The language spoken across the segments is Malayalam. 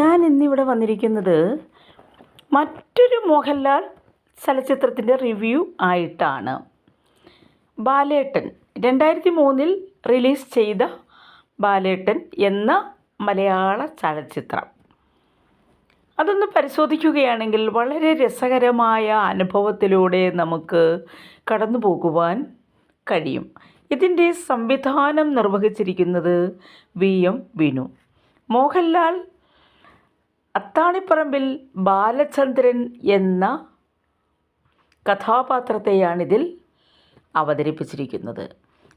ഞാൻ ഇന്നിവിടെ വന്നിരിക്കുന്നത് മറ്റൊരു മോഹൻലാൽ ചലച്ചിത്രത്തിൻ്റെ റിവ്യൂ ആയിട്ടാണ്. ബാലേട്ടൻ 2003 റിലീസ് ചെയ്ത ബാലേട്ടൻ എന്ന മലയാള ചലച്ചിത്രം. അതൊന്ന് പരിശോധിക്കുകയാണെങ്കിൽ വളരെ രസകരമായ അനുഭവത്തിലൂടെ നമുക്ക് കടന്നു പോകുവാൻ കഴിയും. ഇതിൻ്റെ സംവിധാനം നിർവഹിച്ചിരിക്കുന്നത് VM വിനു. മോഹൻലാൽ അത്താണിപ്പറമ്പിൽ ബാലചന്ദ്രൻ എന്ന കഥാപാത്രത്തെയാണിതിൽ അവതരിപ്പിച്ചിരിക്കുന്നത്.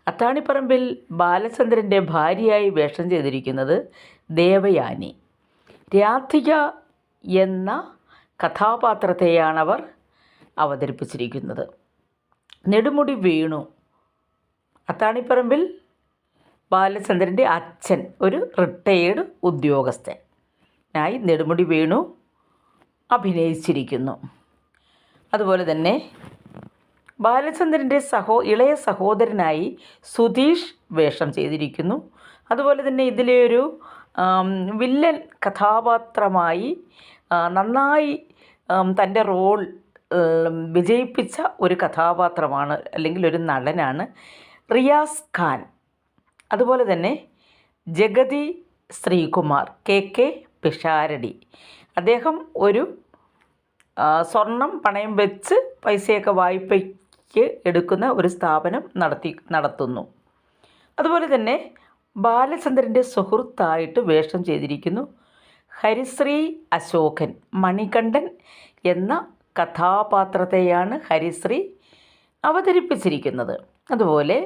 അത്താണിപ്പറമ്പിൽ ബാലചന്ദ്രൻ്റെ ഭാര്യയായി വേഷം ചെയ്തിരിക്കുന്നത് ദേവയാനി. രാധിക എന്ന കഥാപാത്രത്തെയാണവർ അവതരിപ്പിച്ചിരിക്കുന്നത്. നെടുമുടി വേണു, അത്താണിപ്പറമ്പിൽ ബാലചന്ദ്രൻ്റെ അച്ഛൻ, ഒരു റിട്ടയേർഡ് ഉദ്യോഗസ്ഥനായി നെടുമുടി വേണു അഭിനയിച്ചിരിക്കുന്നു. അതുപോലെ തന്നെ ബാലചന്ദ്രൻ്റെ ഇളയ സഹോദരനായി സുധീഷ് വേഷം ചെയ്തിരിക്കുന്നു. അതുപോലെ തന്നെ ഇതിലെ ഒരു വില്ലൻ കഥാപാത്രമായി നന്നായി തൻ്റെ റോൾ വിജയിപ്പിച്ച ഒരു കഥാപാത്രമാണ്, അല്ലെങ്കിൽ ഒരു നടനാണ് റിയാസ് ഖാൻ. അതുപോലെ തന്നെ ജഗതി ശ്രീകുമാർ, KK പിഷാരടി. അദ്ദേഹം ഒരു സ്വർണം പണയം വെച്ച് പൈസയൊക്കെ വായ്പയ്ക്ക് എടുക്കുന്ന ഒരു സ്ഥാപനം നടത്തുന്നു. അതുപോലെ തന്നെ ബാലചന്ദ്രൻ്റെ സുഹൃത്തായിട്ട് വേഷം ചെയ്തിരിക്കുന്നു ഹരിശ്രീ അശോകൻ. മണികണ്ഠൻ എന്ന കഥാപാത്രത്തെയാണ് ഹരിശ്രീ അവതരിപ്പിച്ചിരിക്കുന്നത്. അതുപോലെ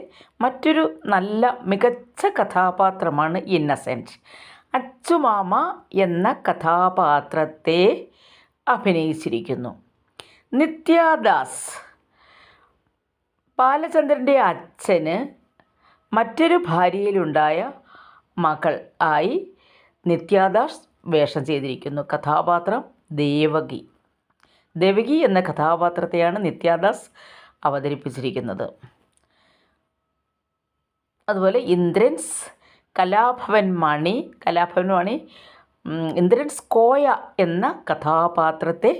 മറ്റൊരു നല്ല മികച്ച കഥാപാത്രമാണ് ഇന്നസെൻറ്റ്. അച്ചുമാമ എന്ന കഥാപാത്രത്തെ അഭിനയിച്ചിരിക്കുന്നു. നിത്യദാസ്, ബാലചന്ദ്രൻ്റെ അച്ഛന് മറ്റൊരു ഭാര്യയിലുണ്ടായ മകൾ ആയി നിത്യദാസ് വേഷം ചെയ്തിരിക്കുന്നു. കഥാപാത്രം ദേവകി. ദേവകി എന്ന കഥാപാത്രത്തെയാണ് നിത്യദാസ് അവതരിപ്പിച്ചിരിക്കുന്നത്. അതുപോലെ ഇന്ദ്രൻസ്, കലാഭവൻ മണി ഇന്ദ്രൻസ് കോയ എന്ന കഥാപാത്രത്തെ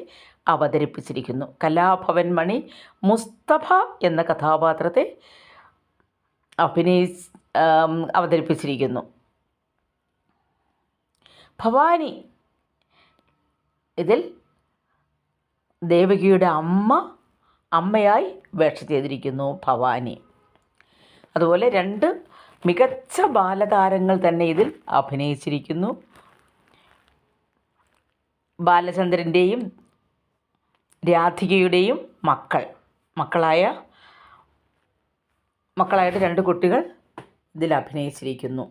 അവതരിപ്പിച്ചിരിക്കുന്നു. കലാഭവൻ മണി മുസ്തഫ എന്ന കഥാപാത്രത്തെ അവതരിപ്പിച്ചിരിക്കുന്നു. ഭവാനി, ഇതിൽ ദേവകിയുടെ അമ്മയായി വേഷം ചെയ്തിരിക്കുന്നു ഭവാനി. അതുപോലെ 2 മികച്ച ബാലതാരങ്ങൾ തന്നെ ഇതിൽ അഭിനയിച്ചിരിക്കുന്നു. ബാലചന്ദ്രൻ്റെയും രാധികയുടെയും മക്കളായിട്ട് 2 കുട്ടികൾ ഇതിൽ അഭിനയിച്ചിരിക്കുന്നു.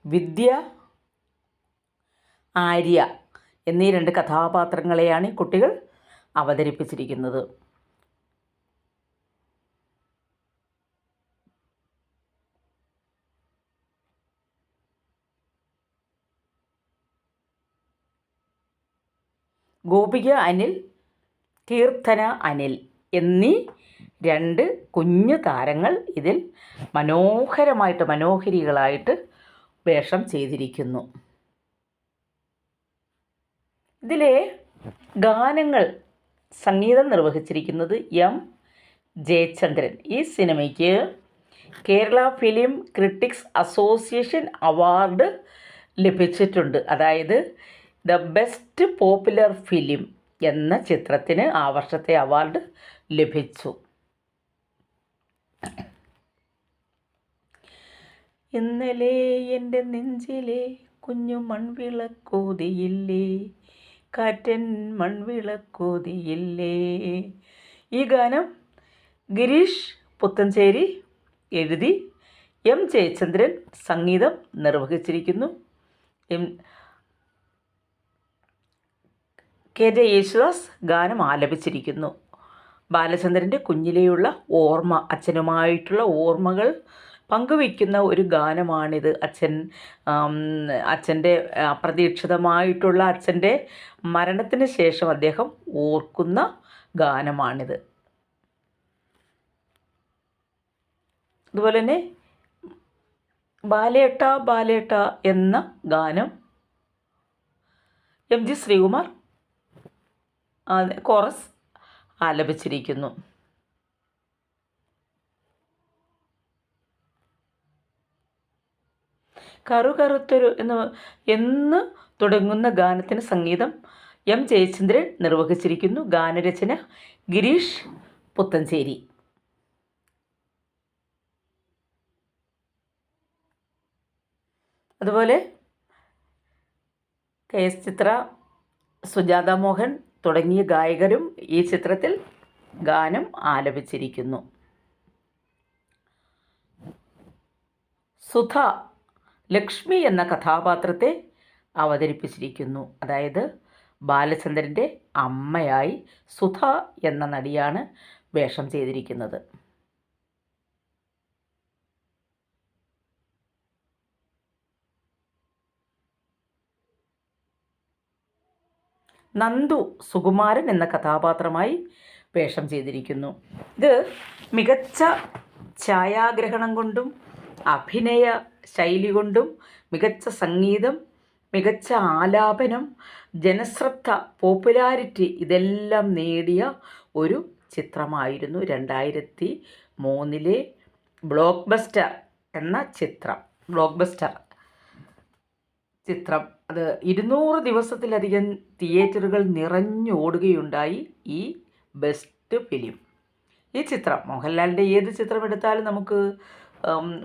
വിദ്യ, ആര്യ എന്നീ 2 കഥാപാത്രങ്ങളെയാണ് ഈ കുട്ടികൾ അവതരിപ്പിച്ചിരിക്കുന്നത്. ഗോപിക അനിൽ, കീർത്തന അനിൽ എന്നീ 2 കുഞ്ഞു താരങ്ങൾ ഇതിൽ മനോഹരികളായിട്ട് വേഷം ചെയ്തിരിക്കുന്നു. ഇതിലെ ഗാനങ്ങൾ സംഗീതം നിർവഹിച്ചിരിക്കുന്നത് M ജയചന്ദ്രൻ. ഈ സിനിമയ്ക്ക് Kerala film critics association award ലഭിച്ചിട്ടുണ്ട്. അതായത് ദ ബെസ്റ്റ് പോപ്പുലർ ഫിലിം എന്ന ചിത്രത്തിന് ആ വർഷത്തെ അവാർഡ് ലഭിച്ചു. ഇന്നലെ എൻ്റെ നെഞ്ചിലെ കുഞ്ഞു മൺവിളക്കോതിയില്ലേ, കാറ്റൻ മൺവിളക്കോതിയില്ലേ. ഈ ഗാനം ഗിരീഷ് പുത്തഞ്ചേരി എഴുതി M ജയചന്ദ്രൻ സംഗീതം നിർവഹിച്ചിരിക്കുന്നു. KJ യേശുദാസ് ഗാനം ആലപിച്ചിരിക്കുന്നു. ബാലചന്ദ്രൻ്റെ കുഞ്ഞിലെയുള്ള അച്ഛനുമായിട്ടുള്ള ഓർമ്മകൾ പങ്കുവയ്ക്കുന്ന ഒരു ഗാനമാണിത്. അച്ഛൻ്റെ അപ്രതീക്ഷിതമായിട്ടുള്ള അച്ഛൻ്റെ മരണത്തിന് ശേഷം അദ്ദേഹം ഓർക്കുന്ന ഗാനമാണിത്. അതുപോലെ തന്നെ ബാലേട്ട ബാലേട്ട എന്ന ഗാനം MG ശ്രീകുമാർ കോറസ് ആലപിച്ചിരിക്കുന്നു. കറുകറുത്തൊരു എന്ന് തുടങ്ങുന്ന ഗാനത്തിന് സംഗീതം M ജയചന്ദ്രൻ നിർവഹിച്ചിരിക്കുന്നു. ഗാനരചന ഗിരീഷ് പുത്തഞ്ചേരി. അതുപോലെ KS ചിത്ര, സുജാത മോഹൻ തുടങ്ങിയ ഗായകരും ഈ ചിത്രത്തിൽ ഗാനം ആലപിച്ചിരിക്കുന്നു. സുധ ലക്ഷ്മി എന്ന കഥാപാത്രത്തെ അവതരിപ്പിച്ചിരിക്കുന്നു. അതായത് ബാലചന്ദ്രൻ്റെ അമ്മയായി സുധ എന്ന നടിയാണ് വേഷം ചെയ്തിരിക്കുന്നത്. നന്ദു സുകുമാരൻ എന്ന കഥാപാത്രമായി വേഷം ചെയ്തിരിക്കുന്നു. ഇത് മികച്ച ഛായാഗ്രഹണം കൊണ്ടും അഭിനയ ശൈലി കൊണ്ടും മികച്ച സംഗീതം, മികച്ച ആലാപനം, ജനശ്രദ്ധ, പോപ്പുലാരിറ്റി ഇതെല്ലാം നേടിയ ഒരു ചിത്രമായിരുന്നു 2003 ബ്ലോക്ക് ബസ്റ്റർ എന്ന ചിത്രം. അത് 200 ദിവസത്തിലധികം തിയേറ്ററുകൾ നിറഞ്ഞോടുകയുണ്ടായി ഈ ബെസ്റ്റ് ഫിലിം. ഈ ചിത്രം മോഹൻലാലിൻ്റെ ഏത് ചിത്രം എടുത്താലും നമുക്ക്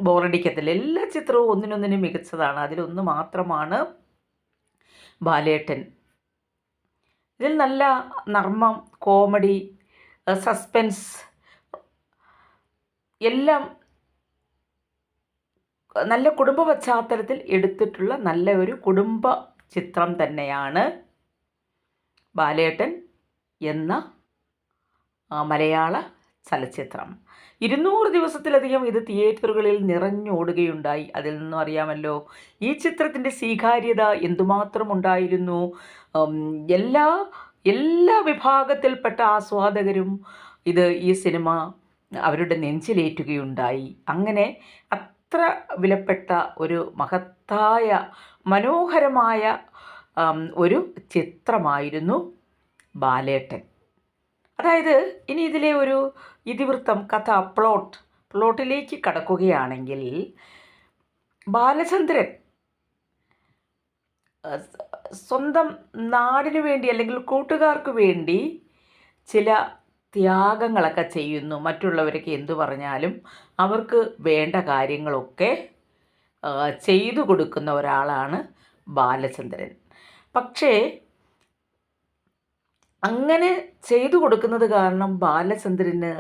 ബോറടിക്കത്തില്ല. എല്ലാ ചിത്രവും ഒന്നിനൊന്നിനും മികച്ചതാണ്. അതിലൊന്ന് മാത്രമാണ് ബാലേട്ടൻ. ഇതിൽ നല്ല നർമ്മം, കോമഡി, സസ്പെൻസ് എല്ലാം നല്ല കുടുംബ പശ്ചാത്തലത്തിൽ എടുത്തിട്ടുള്ള നല്ല ഒരു കുടുംബ ചിത്രം തന്നെയാണ് ബാലേട്ടൻ എന്ന മലയാള ചലച്ചിത്രം. 200 ദിവസത്തിലധികം ഇത് തിയേറ്ററുകളിൽ നിറഞ്ഞോടുകയുണ്ടായി. അതിൽ നിന്നും അറിയാമല്ലോ ഈ ചിത്രത്തിൻ്റെ സ്വീകാര്യത എന്തുമാത്രം ഉണ്ടായിരുന്നു. എല്ലാ വിഭാഗത്തിൽപ്പെട്ട ആസ്വാദകരും ഈ സിനിമ അവരുടെ നെഞ്ചിലേറ്റുകയുണ്ടായി. അങ്ങനെ അത്ര വിലപ്പെട്ട ഒരു മഹത്തായ മനോഹരമായ ഒരു ചിത്രമായിരുന്നു ബാലേട്ടൻ. അതായത് ഇനി ഇതിലെ ഒരു ഇതിവൃത്തം, കഥ, പ്ലോട്ടിലേക്ക് കടക്കുകയാണെങ്കിൽ ബാലചന്ദ്രൻ സ്വന്തം നാടിനു വേണ്ടി അല്ലെങ്കിൽ കൂട്ടുകാർക്ക് വേണ്ടി ചില ത്യാഗങ്ങളൊക്കെ ചെയ്യുന്നു. മറ്റുള്ളവരൊക്കെ എന്തു പറഞ്ഞാലും അവർക്ക് വേണ്ട കാര്യങ്ങളൊക്കെ ചെയ്തു കൊടുക്കുന്ന ഒരാളാണ് ബാലചന്ദ്രൻ. പക്ഷേ അങ്ങനെ ചെയ്തു കൊടുക്കുന്നത് കാരണം ബാലചന്ദ്രന്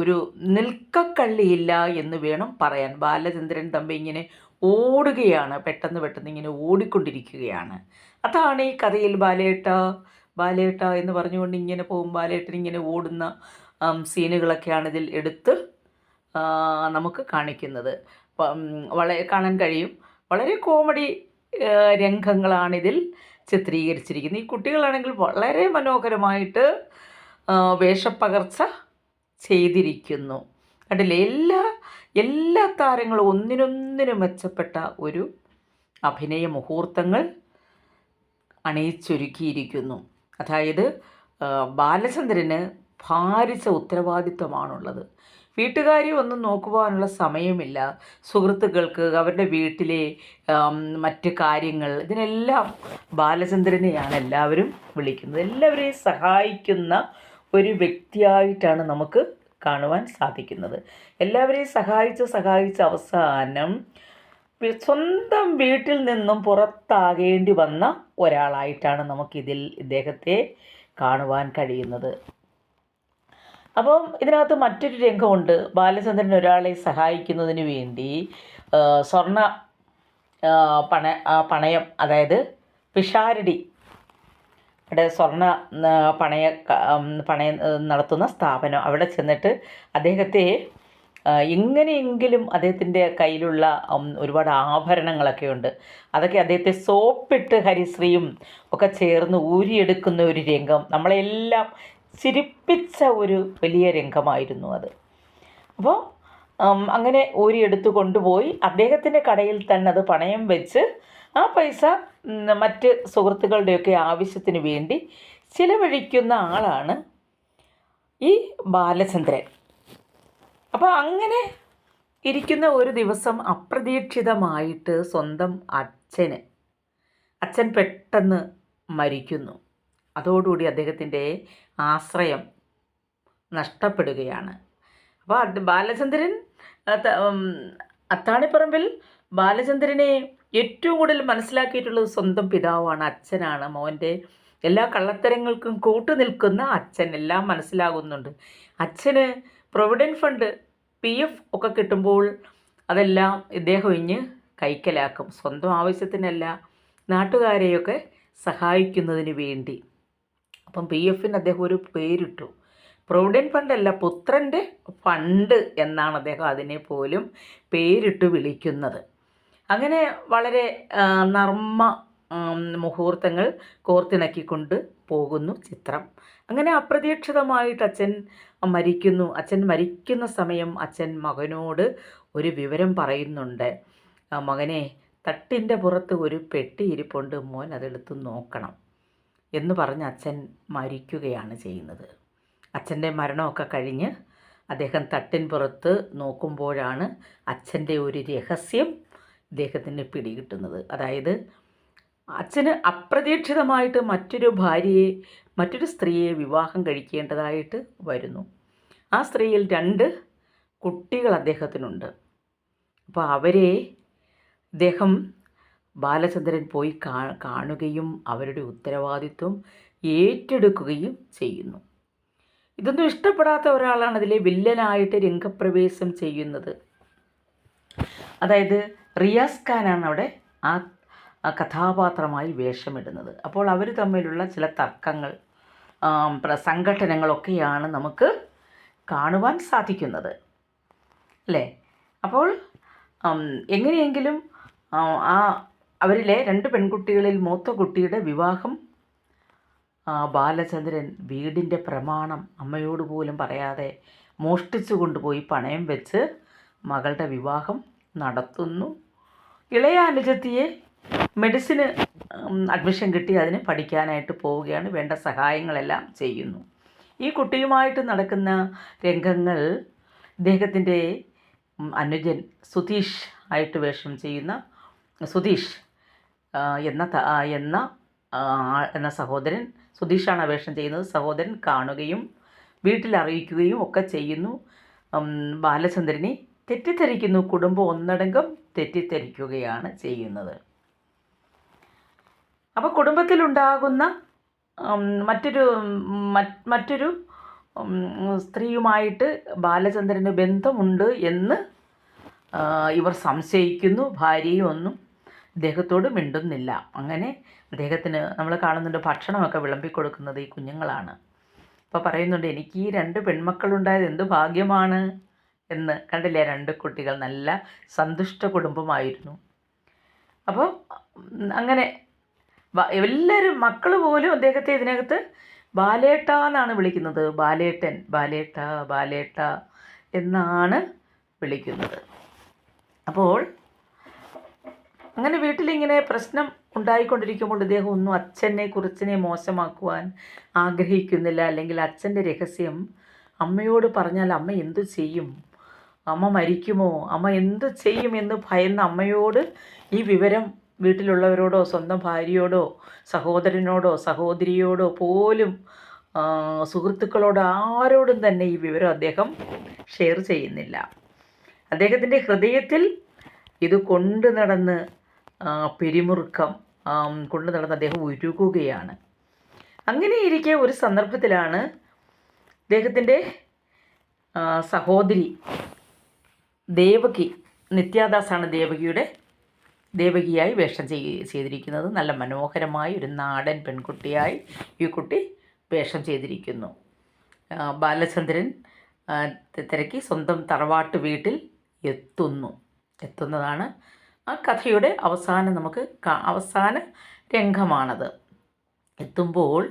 ഒരു നിൽക്കക്കള്ളിയില്ല എന്ന് വേണം പറയാൻ. ബാലചന്ദ്രൻ തമ്പി ഇങ്ങനെ ഓടുകയാണ്, പെട്ടെന്ന് ഇങ്ങനെ ഓടിക്കൊണ്ടിരിക്കുകയാണ്. അതാണ് ഈ കഥയിൽ ബാലേട്ട എന്ന് പറഞ്ഞുകൊണ്ട് ഇങ്ങനെ പോകും. ബാലേട്ടൻ ഇങ്ങനെ ഓടുന്ന സീനുകളൊക്കെയാണ് ഇതിൽ എടുത്ത് നമുക്ക് കാണിക്കുന്നത്. കാണാൻ കഴിയും. വളരെ കോമഡി രംഗങ്ങളാണിതിൽ ചിത്രീകരിച്ചിരിക്കുന്നത്. ഈ കുട്ടികളാണെങ്കിൽ വളരെ മനോഹരമായിട്ട് വേഷപ്പകർച്ച ചെയ്തിരിക്കുന്നു. കണ്ടില്ലേ, എല്ലാ താരങ്ങളും ഒന്നിനൊന്നിനും മെച്ചപ്പെട്ട ഒരു അഭിനയ മുഹൂർത്തങ്ങൾ അണിയിച്ചൊരുക്കിയിരിക്കുന്നു. അതായത് ബാലചന്ദ്രന് ഭാരിച്ച ഉത്തരവാദിത്വമാണുള്ളത്. വീട്ടുകാരി ഒന്നും നോക്കുവാനുള്ള സമയമില്ല. സുഹൃത്തുക്കൾക്ക്, അവരുടെ വീട്ടിലെ മറ്റ് കാര്യങ്ങൾ, ഇതിനെല്ലാം ബാലചന്ദ്രനെയാണ് എല്ലാവരും വിളിക്കുന്നത്. എല്ലാവരെയും സഹായിക്കുന്ന ഒരു വ്യക്തിയായിട്ടാണ് നമുക്ക് കാണുവാൻ സാധിക്കുന്നത്. എല്ലാവരെയും സഹായിച്ച് അവസാനം സ്വന്തം വീട്ടിൽ നിന്നും പുറത്താകേണ്ടി വന്ന ഒരാളായിട്ടാണ് ഇദ്ദേഹത്തെ കാണുവാൻ കഴിയുന്നത്. അപ്പം ഇതിനകത്ത് മറ്റൊരു രംഗമുണ്ട്. ബാലചന്ദ്രൻ ഒരാളെ സഹായിക്കുന്നതിന് വേണ്ടി സ്വർണ്ണ പണയം, അതായത് പിഷാരടി സ്വർണ്ണ പണയം നടത്തുന്ന സ്ഥാപനം, അവിടെ ചെന്നിട്ട് അദ്ദേഹത്തെ എങ്ങനെയെങ്കിലും, അദ്ദേഹത്തിൻ്റെ കയ്യിലുള്ള ഒരുപാട് ആഭരണങ്ങളൊക്കെ ഉണ്ട്, അതൊക്കെ അദ്ദേഹത്തെ സോപ്പിട്ട് ഹരിശ്രീയും ഒക്കെ ചേർന്ന് ഊരിയെടുക്കുന്ന ഒരു രംഗം നമ്മളെല്ലാം ചിരിപ്പിച്ച ഒരു വലിയ രംഗമായിരുന്നു അത്. അപ്പോൾ അങ്ങനെ ഊരിയെടുത്ത് കൊണ്ടുപോയി അദ്ദേഹത്തിൻ്റെ കടയിൽ തന്നെ അത് പണയം വെച്ച് ആ പൈസ മറ്റ് സുഹൃത്തുക്കളുടെയൊക്കെ ആവശ്യത്തിന് വേണ്ടി ചിലവഴിക്കുന്ന ആളാണ് ഈ ബാലചന്ദ്രൻ. അപ്പോൾ അങ്ങനെ ഇരിക്കുന്ന ഒരു ദിവസം അപ്രതീക്ഷിതമായിട്ട് സ്വന്തം അച്ഛൻ പെട്ടെന്ന് മരിക്കുന്നു. അതോടുകൂടി അദ്ദേഹത്തിൻ്റെ ആശ്രയം നഷ്ടപ്പെടുകയാണ്. അപ്പോൾ ബാലചന്ദ്രൻ അത്താണിപ്പറമ്പിൽ ബാലചന്ദ്രനെ ഏറ്റവും കൂടുതൽ മനസ്സിലാക്കിയിട്ടുള്ളത് സ്വന്തം പിതാവാണ്, അച്ഛനാണ്. മോൻ്റെ എല്ലാ കള്ളത്തരങ്ങൾക്കും കൂട്ടു നിൽക്കുന്ന അച്ഛൻ. എല്ലാം മനസ്സിലാകുന്നുണ്ട്. അച്ഛന് പ്രൊവിഡൻറ്റ് ഫണ്ട് PF ഒക്കെ കിട്ടുമ്പോൾ അതെല്ലാം ഇദ്ദേഹം ഇഞ്ഞ് കൈക്കലാക്കും. സ്വന്തം ആവശ്യത്തിനല്ല, നാട്ടുകാരെയൊക്കെ സഹായിക്കുന്നതിന് വേണ്ടി. അപ്പം PFന് അദ്ദേഹം ഒരു പേരിട്ടു. പ്രൊവിഡൻറ്റ് ഫണ്ടല്ല, പുത്രൻ്റെ ഫണ്ട് എന്നാണ് അദ്ദേഹം അതിനെ പോലും പേരിട്ട് വിളിക്കുന്നത്. അങ്ങനെ വളരെ നർമ്മ മുഹൂർത്തങ്ങൾ കോർത്തിണക്കിക്കൊണ്ട് പോകുന്നു ചിത്രം. അങ്ങനെ അപ്രതീക്ഷിതമായിട്ട് അച്ഛൻ മരിക്കുന്നു. അച്ഛൻ മരിക്കുന്ന സമയം അച്ഛൻ മകനോട് ഒരു വിവരം പറയുന്നുണ്ട്. മകനെ, തട്ടിൻ്റെ പുറത്ത് ഒരു പെട്ടി ഇരിപ്പുണ്ട്, മോൻ അതെടുത്ത് നോക്കണം എന്ന് പറഞ്ഞ് അച്ഛൻ മരിക്കുകയാണ് ചെയ്യുന്നത്. അച്ഛൻ്റെ മരണമൊക്കെ കഴിഞ്ഞ് അദ്ദേഹം തട്ടിൻ പുറത്ത് നോക്കുമ്പോഴാണ് അച്ഛൻ്റെ ഒരു രഹസ്യം ഇദ്ദേഹത്തിന് പിടികിട്ടുന്നത്. അതായത് അച്ഛന് അപ്രതീക്ഷിതമായിട്ട് മറ്റൊരു സ്ത്രീയെ വിവാഹം കഴിക്കേണ്ടതായിട്ട് വരുന്നു. ആ സ്ത്രീയിൽ 2 കുട്ടികൾ അദ്ദേഹത്തിനുണ്ട്. അപ്പോൾ അവരെ ഇദ്ദേഹം ബാലചന്ദ്രൻ പോയി കാണുകയും അവരുടെ ഉത്തരവാദിത്വം ഏറ്റെടുക്കുകയും ചെയ്യുന്നു. ഇതൊന്നും ഇഷ്ടപ്പെടാത്ത ഒരാളാണ് അതിലെ വില്ലനായിട്ട് രംഗപ്രവേശം ചെയ്യുന്നത്. അതായത് റിയാസ് ഖാനാണ് അവിടെ ആ കഥാപാത്രമായി വേഷമിടുന്നത്. അപ്പോൾ അവർ തമ്മിലുള്ള ചില തർക്കങ്ങൾ, സംഘട്ടനങ്ങളൊക്കെയാണ് നമുക്ക് കാണുവാൻ സാധിക്കുന്നത്, അല്ലേ? അപ്പോൾ എങ്ങനെയെങ്കിലും അവരിലെ 2 പെൺകുട്ടികളിൽ മൂത്ത കുട്ടിയുടെ വിവാഹം ബാലചന്ദ്രൻ വീടിൻ്റെ പ്രമാണം അമ്മയോട് പോലും പറയാതെ മോഷ്ടിച്ചു കൊണ്ടുപോയി പണയം വെച്ച് മകളുടെ വിവാഹം നടത്തുന്നു. ഇളയ അനുജത്തിയെ മെഡിസിന് അഡ്മിഷൻ കിട്ടി അതിന് പഠിക്കാനായിട്ട് പോവുകയാണ്. വേണ്ട സഹായങ്ങളെല്ലാം ചെയ്യുന്നു. ഈ കുട്ടിയുമായിട്ട് നടക്കുന്ന രംഗങ്ങൾ ഇദ്ദേഹത്തിൻ്റെ അനുജൻ സുധീഷ് ആയിട്ട് വേഷം ചെയ്യുന്ന സുധീഷ് എന്ന സഹോദരൻ, സുധീഷാണ് വേഷം ചെയ്യുന്നത്, സഹോദരൻ കാണുകയും വീട്ടിൽ അറിയിക്കുകയും ഒക്കെ ചെയ്യുന്നു. ബാലചന്ദ്രനെ തെറ്റിദ്ധരിക്കുന്നു. കുടുംബം ഒന്നടങ്കം തെറ്റിദ്ധരിക്കുകയാണ് ചെയ്യുന്നത്. അപ്പോൾ കുടുംബത്തിലുണ്ടാകുന്ന മറ്റൊരു സ്ത്രീയുമായിട്ട് ബാലചന്ദ്രന് ബന്ധമുണ്ട് എന്ന് ഇവർ സംശയിക്കുന്നു. ഭാര്യയും ഒന്നും അദ്ദേഹത്തോട് മിണ്ടുന്നില്ല. അങ്ങനെ അദ്ദേഹത്തിന് നമ്മൾ കാണുന്നുണ്ട് ഭക്ഷണമൊക്കെ വിളമ്പിക്കൊടുക്കുന്നത് ഈ കുഞ്ഞുങ്ങളാണ്. അപ്പോൾ പറയുന്നുണ്ട്, എനിക്ക് ഈ 2 പെൺമക്കളുണ്ടായത് എന്ത് ഭാഗ്യമാണ് എന്ന്. കണ്ടില്ലേ, 2 കുട്ടികൾ, നല്ല സന്തുഷ്ട കുടുംബമായിരുന്നു. അപ്പോൾ അങ്ങനെ എല്ലാവരും, മക്കൾ പോലും അദ്ദേഹത്തെ ഇതിനകത്ത് ബാലേട്ട എന്നാണ് വിളിക്കുന്നത്. ബാലേട്ടൻ, ബാലേട്ട എന്നാണ് വിളിക്കുന്നത്. അപ്പോൾ അങ്ങനെ വീട്ടിലിങ്ങനെ പ്രശ്നം ഉണ്ടായിക്കൊണ്ടിരിക്കുമ്പോൾ ഇദ്ദേഹം ഒന്നും അച്ഛനെ മോശമാക്കുവാൻ ആഗ്രഹിക്കുന്നില്ല. അല്ലെങ്കിൽ അച്ഛൻ്റെ രഹസ്യം അമ്മയോട് പറഞ്ഞാൽ അമ്മ എന്തു ചെയ്യും, അമ്മ മരിക്കുമോ, അമ്മ എന്തു ചെയ്യും എന്ന് ഭയന്ന അമ്മയോട് ഈ വിവരം വീട്ടിലുള്ളവരോടോ സ്വന്തം ഭാര്യയോടോ സഹോദരനോടോ സഹോദരിയോടോ പോലും സുഹൃത്തുക്കളോട് ആരോടും തന്നെ ഈ വിവരം അദ്ദേഹം ഷെയർ ചെയ്യുന്നില്ല. അദ്ദേഹത്തിൻ്റെ ഹൃദയത്തിൽ ഇത് കൊണ്ടു നടന്ന് പിരിമുറുക്കം കൊണ്ടു നടന്ന് അദ്ദേഹം ഉരുകുകയാണ്. അങ്ങനെയിരിക്കെ ഒരു സന്ദർഭത്തിലാണ് അദ്ദേഹത്തിൻ്റെ സഹോദരി ദേവകി, നിത്യാദാസാണ് ദേവകിയായി വേഷം ചെയ്തിരിക്കുന്നത്. നല്ല മനോഹരമായി ഒരു നാടൻ പെൺകുട്ടിയായി ഈ കുട്ടി വേഷം ചെയ്തിരിക്കുന്നു. ബാലചന്ദ്രൻ തിരക്കി സ്വന്തം തറവാട്ട് വീട്ടിൽ എത്തുന്നതാണ് ആ കഥയുടെ അവസാന രംഗമാണത്. എത്തുമ്പോൾ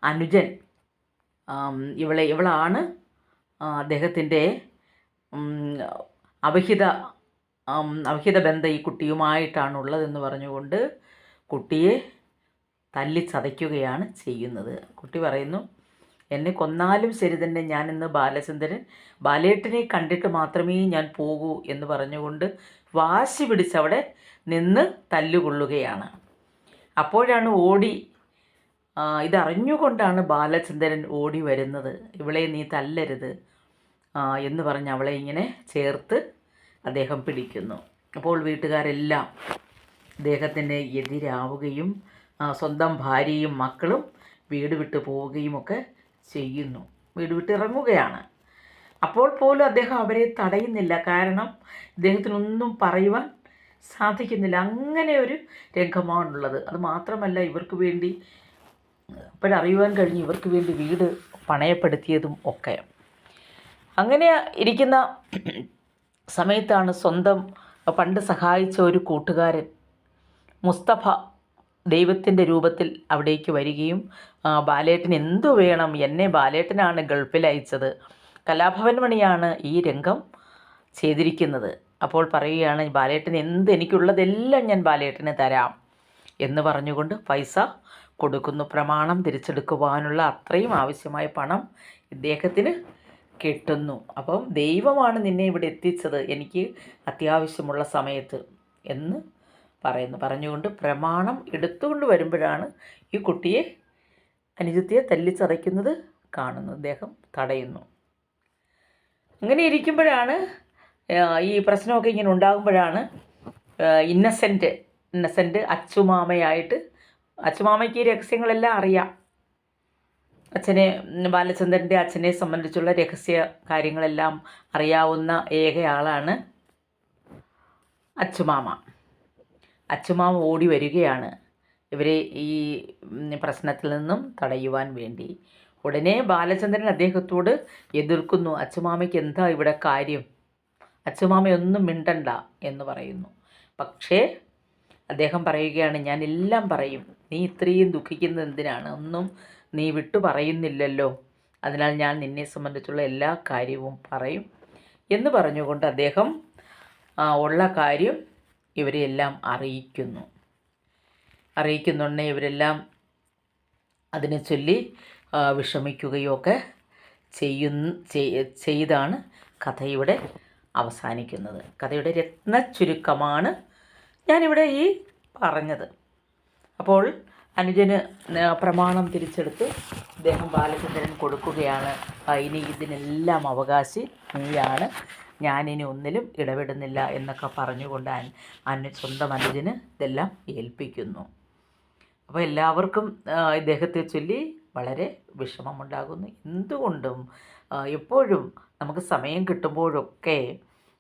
അനുജൻ, ഇവളാണ് അദ്ദേഹത്തിൻ്റെ അവിഹിത അവിഹിത ബന്ധം ഈ കുട്ടിയുമായിട്ടാണുള്ളതെന്ന് പറഞ്ഞുകൊണ്ട് കുട്ടിയെ തല്ലിച്ചതയ്ക്കുകയാണ് ചെയ്യുന്നത്. കുട്ടി പറയുന്നു, എന്നെ കൊന്നാലും ശരി തന്നെ, ഞാനിന്ന് ബാലേട്ടനെ കണ്ടിട്ട് മാത്രമേ ഞാൻ പോകൂ എന്ന് പറഞ്ഞുകൊണ്ട് വാശി പിടിച്ചവിടെ നിന്ന് തല്ലുകൊള്ളുകയാണ്. അപ്പോഴാണ് ഇതറിഞ്ഞുകൊണ്ടാണ് ബാലചന്ദ്രൻ ഓടി വരുന്നത്. ഇവളെ നീ തല്ലരുത് എന്ന് പറഞ്ഞ് അവളെ ഇങ്ങനെ ചേർത്ത് അദ്ദേഹം പിടിക്കുന്നു. അപ്പോൾ വീട്ടുകാരെല്ലാം അദ്ദേഹത്തിന് എതിരാവുകയും സ്വന്തം ഭാര്യയും മക്കളും വീട് വിട്ടു പോവുകയും ഒക്കെ ചെയ്യുന്നു. വീട് വിട്ടിറങ്ങുകയാണ്. അപ്പോൾ പോലും അദ്ദേഹം അവരെ തടയുന്നില്ല. കാരണം ഇദ്ദേഹത്തിനൊന്നും പറയുവാൻ സാധിക്കുന്നില്ല. അങ്ങനെ ഒരു രംഗമാണുള്ളത്. അത് മാത്രമല്ല, ഇവർക്ക് വേണ്ടി അപ്പോഴറിയുവാൻ കഴിഞ്ഞു ഇവർക്ക് വേണ്ടി വീട് പണയപ്പെടുത്തിയതും ഒക്കെ. അങ്ങനെ ഇരിക്കുന്ന സമയത്താണ് സ്വന്തം പണ്ട് സഹായിച്ച ഒരു കൂട്ടുകാരൻ മുസ്തഫ ദൈവത്തിൻ്റെ രൂപത്തിൽ അവിടേക്ക് വരികയും ബാലേട്ടന് എന്തു വേണം, എന്നെ ബാലേട്ടനാണ് ഗൾഫിൽ അയച്ചത്, കലാഭവൻ മണിയാണ് ഈ രംഗം ചെയ്തിരിക്കുന്നത്. അപ്പോൾ പറയുകയാണ്, ബാലേട്ടന് എനിക്കുള്ളതെല്ലാം ഞാൻ ബാലേട്ടന് തരാം എന്ന് പറഞ്ഞുകൊണ്ട് പൈസ കൊടുക്കുന്നു. പ്രമാണം തിരിച്ചെടുക്കുവാനുള്ള അത്രയും ആവശ്യമായ പണം ഇദ്ദേഹത്തിന് കിട്ടുന്നു. അപ്പം ദൈവമാണ് നിന്നെ ഇവിടെ എത്തിച്ചത് എനിക്ക് അത്യാവശ്യമുള്ള സമയത്ത് എന്ന് പറഞ്ഞുകൊണ്ട് പ്രമാണം എടുത്തുകൊണ്ട് വരുമ്പോഴാണ് ഈ കുട്ടിയെ അനുജത്തിയെ തല്ലിച്ചതയ്ക്കുന്നത് കാണുന്നത്. അദ്ദേഹം തടയുന്നു. അങ്ങനെ ഇരിക്കുമ്പോഴാണ് ഈ പ്രശ്നമൊക്കെ ഇങ്ങനെ ഉണ്ടാകുമ്പോഴാണ് ഇന്നസെൻ്റ് അച്ചുമാമയ്ക്ക് ഈ രഹസ്യങ്ങളെല്ലാം അറിയാം. ബാലചന്ദ്രൻ്റെ അച്ഛനെ സംബന്ധിച്ചുള്ള രഹസ്യ കാര്യങ്ങളെല്ലാം അറിയാവുന്ന ഏകയാളാണ് അച്ചുമാമ ഓടി വരികയാണ് ഇവരെ ഈ പ്രശ്നത്തിൽ നിന്നും തടയുവാൻ വേണ്ടി. ഉടനെ ബാലചന്ദ്രൻ അദ്ദേഹത്തോട് എതിർക്കുന്നു. അച്ചുമാമയ്ക്ക് എന്താ ഇവിടെ കാര്യം, അച്ചുമാമയൊന്നും മിണ്ടണ്ട എന്ന് പറയുന്നു. പക്ഷേ അദ്ദേഹം പറയുകയാണ്, ഞാൻ എല്ലാം പറയും, നീ ഇത്രയും ദുഃഖിക്കുന്നത് എന്തിനാണ്, ഒന്നും നീ വിട്ടു പറയുന്നില്ലല്ലോ, അതിനാൽ ഞാൻ നിന്നെ സംബന്ധിച്ചുള്ള എല്ലാ കാര്യവും പറയും എന്ന് പറഞ്ഞുകൊണ്ട് അദ്ദേഹം ഉള്ള കാര്യം ഇവരെല്ലാം അറിയിക്കുന്നുണ്ട്. ഇവരെല്ലാം അതിനെ ചൊല്ലി വിഷമിക്കുകയൊക്കെ ചെയ്താണ് കഥയുടെ അവസാനിക്കുന്നത്. കഥയുടെ രത്നച്ചുരുക്കമാണ് ഞാനിവിടെ ഈ പറഞ്ഞത്. അപ്പോൾ അനുജന് പ്രമാണം തിരിച്ചെടുത്ത് അദ്ദേഹം ബാലചന്ദ്രൻ കൊടുക്കുകയാണ്. ഇനി ഇതിനെല്ലാം അവകാശി നീയാണ്, ഞാനിനി ഒന്നിലും ഇടപെടുന്നില്ല എന്നൊക്കെ പറഞ്ഞുകൊണ്ട് സ്വന്തം അനുജന് ഇതെല്ലാം ഏൽപ്പിക്കുന്നു. അപ്പോൾ എല്ലാവർക്കും ഇദ്ദേഹത്തെ ചൊല്ലി വളരെ വിഷമമുണ്ടാകുന്നു. എന്തുകൊണ്ടും എപ്പോഴും നമുക്ക് സമയം കിട്ടുമ്പോഴൊക്കെ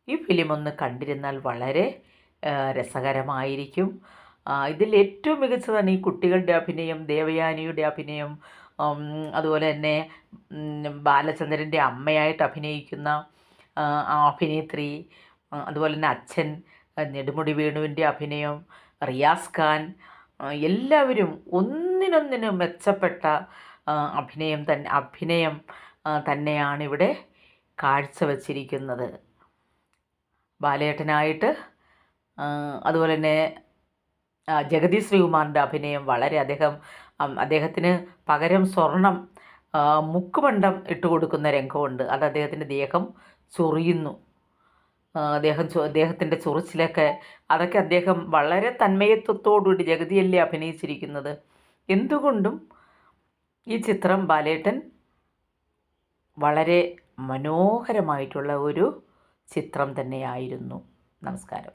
ഈ ഫിലിം ഒന്ന് കണ്ടിരുന്നാൽ വളരെ രസകരമായിരിക്കും. ഇതിൽ ഏറ്റവും മികച്ചതാണ് ഈ കുട്ടികളുടെ അഭിനയം, ദേവയാനിയുടെ അഭിനയം, അതുപോലെ തന്നെ ബാലചന്ദ്രൻ്റെ അമ്മയായിട്ട് അഭിനയിക്കുന്ന ആ അഭിനേത്രി, അതുപോലെ തന്നെ അച്ഛൻ നെടുമുടി വേണുവിൻ്റെ അഭിനയം, റിയാസ് ഖാൻ, എല്ലാവരും ഒന്നിനൊന്നിനും മെച്ചപ്പെട്ട അഭിനയം തന്നെയാണിവിടെ കാഴ്ചവെച്ചിരിക്കുന്നത്. ബാലേട്ടനായിട്ട് അതുപോലെ തന്നെ ജഗതി ശ്രീകുമാറിൻ്റെ അഭിനയം വളരെ അദ്ദേഹത്തിന് പകരം സ്വർണം മുക്കുപണ്ടം ഇട്ട് കൊടുക്കുന്ന രംഗമുണ്ട്. അത് അദ്ദേഹത്തിൻ്റെ ദേഹം ചൊറിയുന്നു. അദ്ദേഹത്തിൻ്റെ ചൊറിച്ചിലൊക്കെ അതൊക്കെ അദ്ദേഹം വളരെ തന്മയത്വത്തോടുകൂടി ജഗതിയല്ലേ അഭിനയിച്ചിരിക്കുന്നത്. എന്തുകൊണ്ടും ഈ ചിത്രം ബാലേട്ടൻ വളരെ മനോഹരമായിട്ടുള്ള ഒരു ചിത്രം തന്നെയായിരുന്നു. നമസ്കാരം.